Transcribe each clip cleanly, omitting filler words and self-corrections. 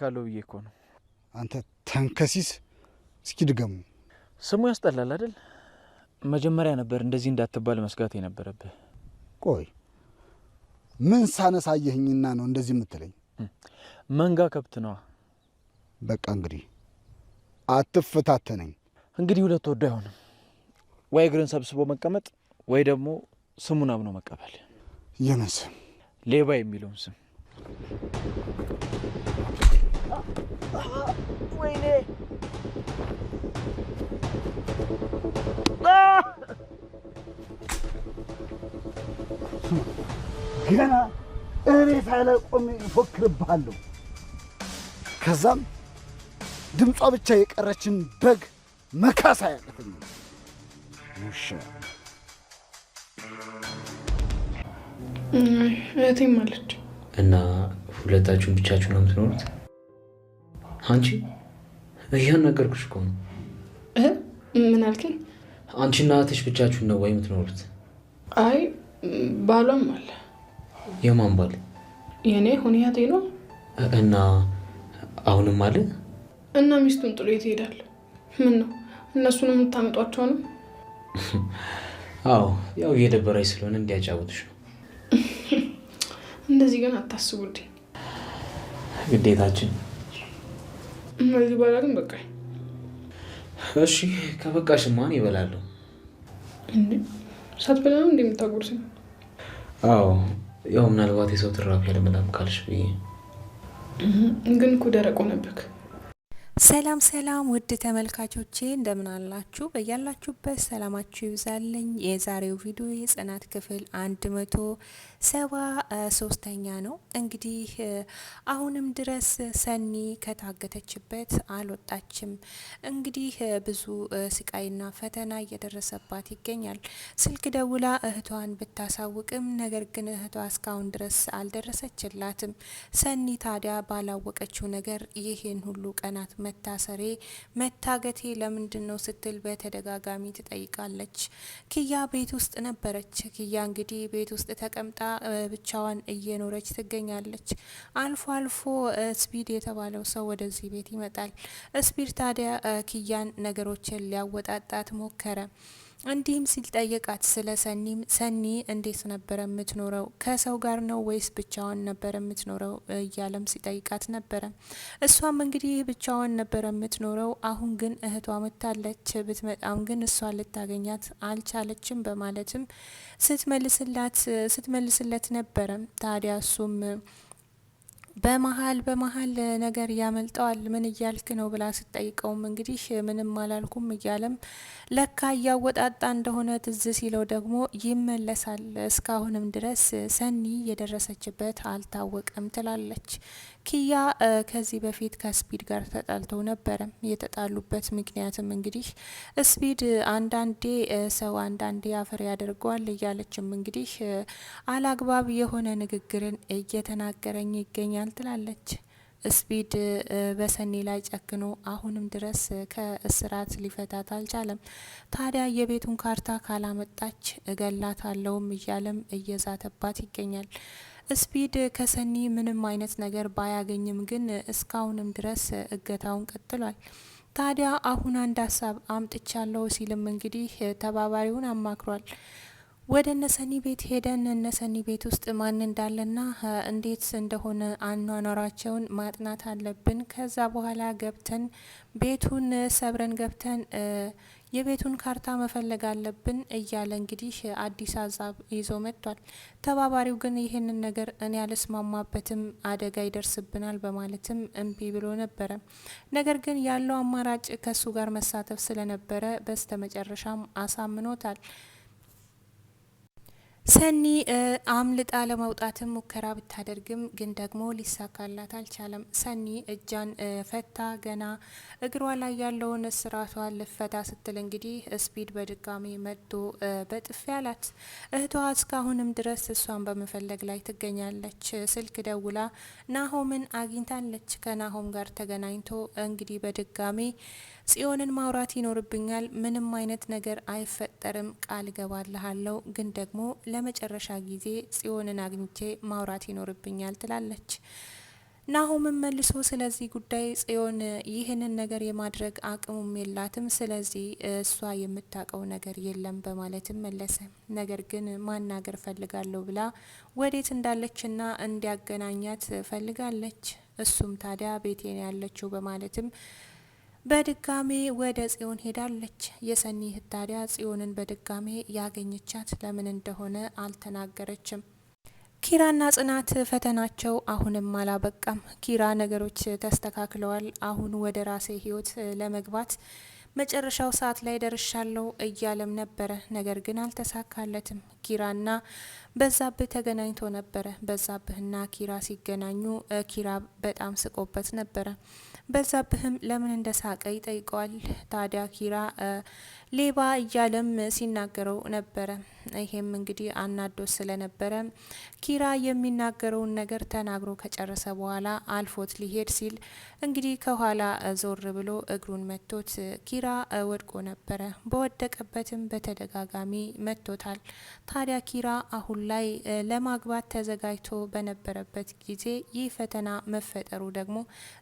ካለው ብዬ እኮ ነው። አንተ ተንከሲስ እስኪ ድገሙ። ስሙ ያስጠላል አይደል? መጀመሪያ ነበር እንደዚህ እንዳትባል መስጋት የነበረብህ። ቆይ ምን ሳነሳየህኝና ነው እንደዚህ የምትለኝ? መንጋ ከብት ነዋ። በቃ እንግዲህ አትፈታተነኝ። እንግዲህ ሁለት ወዶ አይሆንም። ወይ እግርን ሰብስቦ መቀመጥ ወይ ደግሞ ስሙን አምኖ መቀበል። የምን ስም? ሌባ የሚለውን ስም። ወይኔ ገና እሬሳ ላይ ቆሜ እፎክርብሃለሁ። ከዛም ድምጿ ብቻ የቀረችን በግ መካሳ ያለፈኝ ውሻ። እህቴም አለች። እና ሁለታችሁን ብቻችሁን ነው የምትኖሩት? አንቺ እያናገርኩሽ እኮ ነው። ምን አልከኝ? አንቺና እህትሽ ብቻችሁን ነው ወይ የምትኖሩት? አይ ባሏም አለ። የማን ባል? የኔ ሁኔያቴ ነው። እና አሁንም አለ? እና ሚስቱን ጥሎ የት ይሄዳል? ምን ነው እነሱን የምታመጧቸው ነው? አዎ ያው እየደበረኝ ስለሆነ እንዲያጫውትሽ ነው። እንደዚህ ግን አታስቡልኝ። ግዴታችን። እነዚህ ባላ ግን በቃኝ። እሺ ከበቃሽ ማን ይበላለሁ? እንዴ ሳትበላ ነው እንደምታጎርሰኝ? አዎ ያው ምናልባት የሰው ትራፊ ያለመዳም ካልሽ ብዬ። ግን እኮ ደረቅ ሆነብክ። ሰላም ሰላም ውድ ተመልካቾቼ እንደምን አላችሁ? በያላችሁበት ሰላማችሁ ይብዛልኝ። የዛሬው ቪዲዮ የጽናት ክፍል 173ኛ ነው። እንግዲህ አሁንም ድረስ ሰኒ ከታገተችበት አልወጣችም። እንግዲህ ብዙ ስቃይና ፈተና እየደረሰባት ይገኛል። ስልክ ደውላ እህቷን ብታሳውቅም ነገር ግን እህቷ እስካሁን ድረስ አልደረሰችላትም። ሰኒ ታዲያ ባላወቀችው ነገር ይህን ሁሉ ቀናት መታገቴ ለምንድን ነው ስትል በተደጋጋሚ ትጠይቃለች። ኪያ ቤት ውስጥ ነበረች። ኪያ እንግዲህ ቤት ውስጥ ተቀምጣ ብቻዋን እየኖረች ትገኛለች። አልፎ አልፎ ስፒድ የተባለው ሰው ወደዚህ ቤት ይመጣል። ስፒድ ታዲያ ኪያን ነገሮችን ሊያወጣጣት ሞከረ። እንዲህም ሲል ጠየቃት ስለ ሰኒ እንዴት ነበረ የምትኖረው? ከሰው ጋር ነው ወይስ ብቻዋን ነበረ የምትኖረው? እያለም ሲጠይቃት ነበረ። እሷም እንግዲህ ብቻዋን ነበረ የምትኖረው፣ አሁን ግን እህቷ መታለች፣ ብትመጣም ግን እሷ ልታገኛት አልቻለችም በማለትም ስትመልስለት ነበረ። ታዲያ እሱም በመሀል ነገር ያመልጠዋል። ምን እያልክ ነው ብላ ስትጠይቀውም እንግዲህ ምንም አላልኩም እያለም ለካ እያወጣጣ እንደሆነ ትዝ ሲለው ደግሞ ይመለሳል። እስካሁንም ድረስ ሰኒ የደረሰችበት አልታወቀም ትላለች። ኪያ ከዚህ በፊት ከስፒድ ጋር ተጣልተው ነበረ። የተጣሉበት ምክንያትም እንግዲህ ስፒድ አንዳንዴ ሰው አንዳንዴ አፈር ያደርገዋል እያለችም እንግዲህ አላግባብ የሆነ ንግግርን እየተናገረኝ ይገኛል ትላለች። ስፒድ በሰኒ ላይ ጨክኖ አሁንም ድረስ ከእስራት ሊፈታት አልቻለም። ታዲያ የቤቱን ካርታ ካላመጣች እገላታለሁም እያለም እየዛተባት ይገኛል። ስፒድ ከሰኒ ምንም አይነት ነገር ባያገኝም ግን እስካሁንም ድረስ እገታውን ቀጥሏል። ታዲያ አሁን አንድ ሀሳብ አምጥቻለሁ ሲልም እንግዲህ ተባባሪውን አማክሯል። ወደ እነሰኒ ቤት ሄደን እነሰኒ ቤት ውስጥ ማን እንዳለና እንዴት እንደሆነ አኗኗራቸውን ማጥናት አለብን። ከዛ በኋላ ገብተን ቤቱን ሰብረን ገብተን የቤቱን ካርታ መፈለግ አለብን እያለ እንግዲህ አዲስ ሀሳብ ይዞ መጥቷል። ተባባሪው ግን ይህንን ነገር እኔ አልስማማበትም፣ አደጋ ይደርስብናል በማለትም እምቢ ብሎ ነበረ። ነገር ግን ያለው አማራጭ ከሱ ጋር መሳተፍ ስለነበረ በስተመጨረሻም አሳምኖታል። ሰኒ አምልጣ ለመውጣትም ሙከራ ብታደርግም ግን ደግሞ ሊሳካላት አልቻለም። ሰኒ እጇን ፈታ ገና እግሯ ላይ ያለውን እስራቷን ልፈታ ስትል እንግዲህ ስፒድ በድጋሚ መጥቶ በጥፊ አላት። እህቷ እስካሁንም ድረስ እሷን በመፈለግ ላይ ትገኛለች። ስልክ ደውላ ናሆምን አግኝታለች። ከናሆም ጋር ተገናኝቶ እንግዲህ በድጋሚ ጽዮንን ማውራት ይኖርብኛል፣ ምንም አይነት ነገር አይፈጠርም፣ ቃል ገባልሃለሁ፣ ግን ደግሞ ለመጨረሻ ጊዜ ጽዮንን አግኝቼ ማውራት ይኖርብኛል ትላለች። ናሆምን መልሶ ስለዚህ ጉዳይ ጽዮን ይህንን ነገር የማድረግ አቅሙም የላትም፣ ስለዚህ እሷ የምታውቀው ነገር የለም በማለትም መለሰ። ነገር ግን ማናገር ፈልጋለሁ ብላ ወዴት እንዳለችና እንዲያገናኛት ፈልጋለች። እሱም ታዲያ ቤቴን ያለችው በማለትም በድጋሜ ወደ ጽዮን ሄዳለች። የሰኒ እህት ታዲያ ጽዮንን በድጋሜ ያገኘቻት ለምን እንደሆነ አልተናገረችም። ኪራና ጽናት ፈተናቸው አሁንም አላበቃም። ኪራ ነገሮች ተስተካክለዋል፣ አሁን ወደ ራሴ ህይወት ለመግባት መጨረሻው ሰዓት ላይ ደርሻለሁ እያለም ነበረ። ነገር ግን አልተሳካለትም። ኪራና በዛብህ ተገናኝቶ ነበረ። በዛብህና ኪራ ሲገናኙ ኪራ በጣም ስቆበት ነበረ። በዛብህም ለምን እንደሳቀ ይጠይቀዋል። ታዲያ ኪራ ሌባ እያለም ሲናገረው ነበረ። ይሄም እንግዲህ አናዶት ስለነበረ ኪራ የሚናገረውን ነገር ተናግሮ ከጨረሰ በኋላ አልፎት ሊሄድ ሲል እንግዲህ ከኋላ ዞር ብሎ እግሩን መቶት ኪራ ወድቆ ነበረ። በወደቀበትም በተደጋጋሚ መቶታል። ታዲያ ኪራ አሁን ላይ ለማግባት ተዘጋጅቶ በነበረበት ጊዜ ይህ ፈተና መፈጠሩ ደግሞ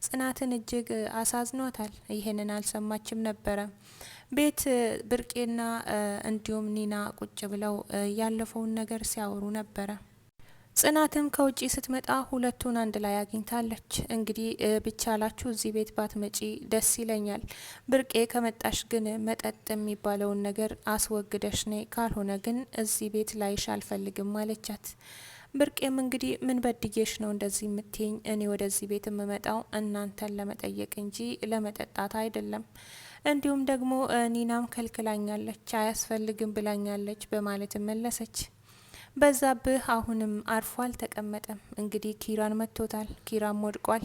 ጽናትን እጅግ አሳዝኗታል። ይሄንን አልሰማችም ነበረ። ቤት ብርቄና እንዲሁም ኒና ቁጭ ብለው ያለፈውን ነገር ሲያወሩ ነበረ። ጽናትም ከውጪ ስትመጣ ሁለቱን አንድ ላይ አግኝታለች። እንግዲህ ቢቻላችሁ እዚህ ቤት ባትመጪ ደስ ይለኛል። ብርቄ ከመጣሽ ግን መጠጥ የሚባለውን ነገር አስወግደሽ ነይ፣ ካልሆነ ግን እዚህ ቤት ላይሽ አልፈልግም አለቻት። ብርቄም እንግዲህ ምን በድዬሽ ነው እንደዚህ የምትይኝ? እኔ ወደዚህ ቤት የምመጣው እናንተን ለመጠየቅ እንጂ ለመጠጣት አይደለም። እንዲሁም ደግሞ ኒናም ከልክላኛለች፣ አያስፈልግም ብላኛለች በማለት መለሰች። በዛብህ አሁንም አርፎ አልተቀመጠም። እንግዲህ ኪራን መቶታል። ኪራም ወድቋል።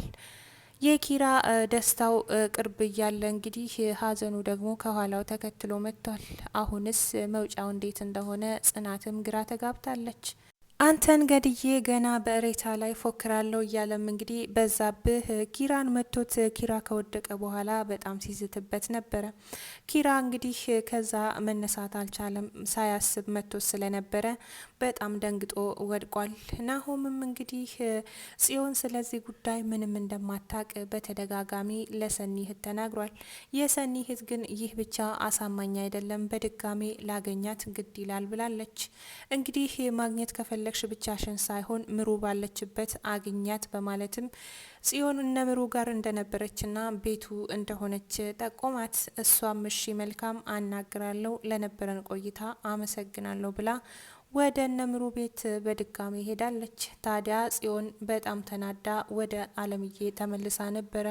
የኪራ ደስታው ቅርብ እያለ እንግዲህ ሀዘኑ ደግሞ ከኋላው ተከትሎ መጥቷል። አሁንስ መውጫው እንዴት እንደሆነ ጽናትም ግራ ተጋብታለች። አንተን ገድዬ ገና በእሬታ ላይ ፎክራለሁ እያለም እንግዲህ በዛብህ ኪራን መቶት ኪራ ከወደቀ በኋላ በጣም ሲዝትበት ነበረ። ኪራ እንግዲህ ከዛ መነሳት አልቻለም። ሳያስብ መቶት ስለነበረ በጣም ደንግጦ ወድቋል። ናሆምም እንግዲህ ጽዮን ስለዚህ ጉዳይ ምንም እንደማታቅ በተደጋጋሚ ለሰኒ እህት ተናግሯል። የሰኒ እህት ግን ይህ ብቻ አሳማኝ አይደለም፣ በድጋሜ ላገኛት ግድ ይላል ብላለች። እንግዲህ ማግኘት ከፈለግሽ ብቻሽን ሳይሆን ምሩ ባለችበት አግኛት በማለትም ጽዮን እነ ምሩ ጋር እንደነበረችና ቤቱ እንደሆነች ጠቆማት። እሷም እሺ መልካም አናግራለሁ፣ ለነበረን ቆይታ አመሰግናለሁ ብላ ወደ እነምሩ ቤት በድጋሚ ሄዳለች። ታዲያ ጽዮን በጣም ተናዳ ወደ አለምዬ ተመልሳ ነበረ።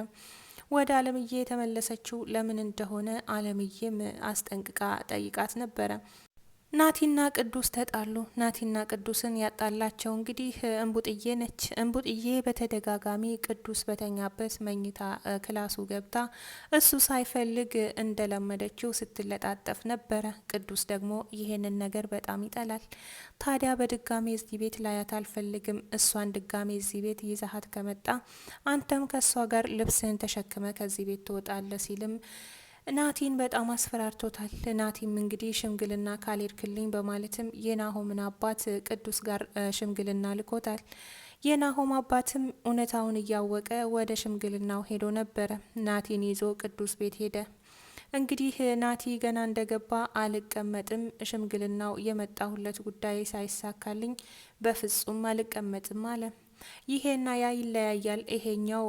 ወደ አለምዬ የተመለሰችው ለምን እንደሆነ አለምዬም አስጠንቅቃ ጠይቃት ነበረ። ናቲና ቅዱስ ተጣሉ። ናቲና ቅዱስን ያጣላቸው እንግዲህ እንቡጥዬ ነች። እንቡጥዬ በተደጋጋሚ ቅዱስ በተኛበት መኝታ ክላሱ ገብታ እሱ ሳይፈልግ እንደለመደችው ስትለጣጠፍ ነበረ። ቅዱስ ደግሞ ይሄንን ነገር በጣም ይጠላል። ታዲያ በድጋሚ እዚህ ቤት ላያት አልፈልግም፣ እሷን ድጋሚ እዚህ ቤት ይዛሀት ከመጣ አንተም ከእሷ ጋር ልብስህን ተሸክመ ከዚህ ቤት ትወጣለ ሲልም ናቲን በጣም አስፈራርቶታል። ናቲም እንግዲህ ሽምግልና ካልሄድክልኝ በማለትም የናሆምን አባት ቅዱስ ጋር ሽምግልና ልኮታል። የናሆም አባትም እውነታውን እያወቀ ወደ ሽምግልናው ሄዶ ነበረ። ናቲን ይዞ ቅዱስ ቤት ሄደ። እንግዲህ ናቲ ገና እንደገባ አልቀመጥም፣ ሽምግልናው የመጣሁለት ጉዳይ ሳይሳካልኝ በፍጹም አልቀመጥም አለ። ይሄና ያ ይለያያል። ይሄኛው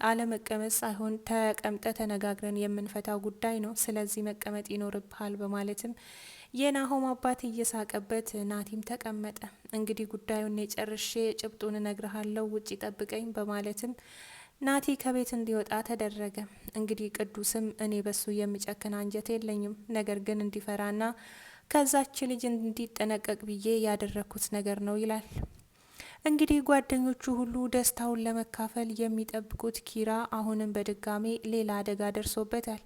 አለመቀመጥ ሳይሆን ተቀምጠ ተነጋግረን የምንፈታው ጉዳይ ነው። ስለዚህ መቀመጥ ይኖርብሃል በማለትም የናሆም አባት እየሳቀበት ናቲም ተቀመጠ። እንግዲህ ጉዳዩን የጨርሼ ጭብጡን እነግርሃለሁ፣ ውጭ ጠብቀኝ በማለትም ናቲ ከቤት እንዲወጣ ተደረገ። እንግዲህ ቅዱስም እኔ በሱ የሚጨክን አንጀት የለኝም፣ ነገር ግን እንዲፈራና ከዛች ልጅ እንዲጠነቀቅ ብዬ ያደረኩት ነገር ነው ይላል። እንግዲህ ጓደኞቹ ሁሉ ደስታውን ለመካፈል የሚጠብቁት ኪራ አሁንም በድጋሚ ሌላ አደጋ ደርሶበታል።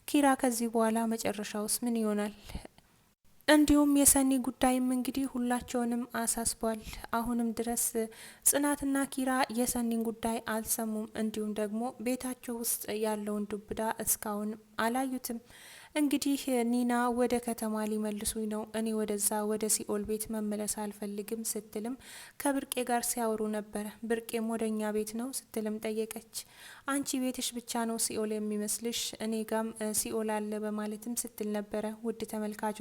ኪራ ከዚህ በኋላ መጨረሻውስ ምን ይሆናል? እንዲሁም የሰኒ ጉዳይም እንግዲህ ሁላቸውንም አሳስቧል። አሁንም ድረስ ጽናትና ኪራ የሰኒን ጉዳይ አልሰሙም። እንዲሁም ደግሞ ቤታቸው ውስጥ ያለውን ዱብዳ እስካሁን አላዩትም። እንግዲህ ኒና ወደ ከተማ ሊመልሱኝ ነው፣ እኔ ወደዛ ወደ ሲኦል ቤት መመለስ አልፈልግም ስትልም ከብርቄ ጋር ሲያወሩ ነበረ። ብርቄም ወደኛ ቤት ነው ስትልም ጠየቀች። አንቺ ቤትሽ ብቻ ነው ሲኦል የሚመስልሽ፣ እኔ ጋም ሲኦል አለ በማለትም ስትል ነበረ። ውድ ተመልካቾች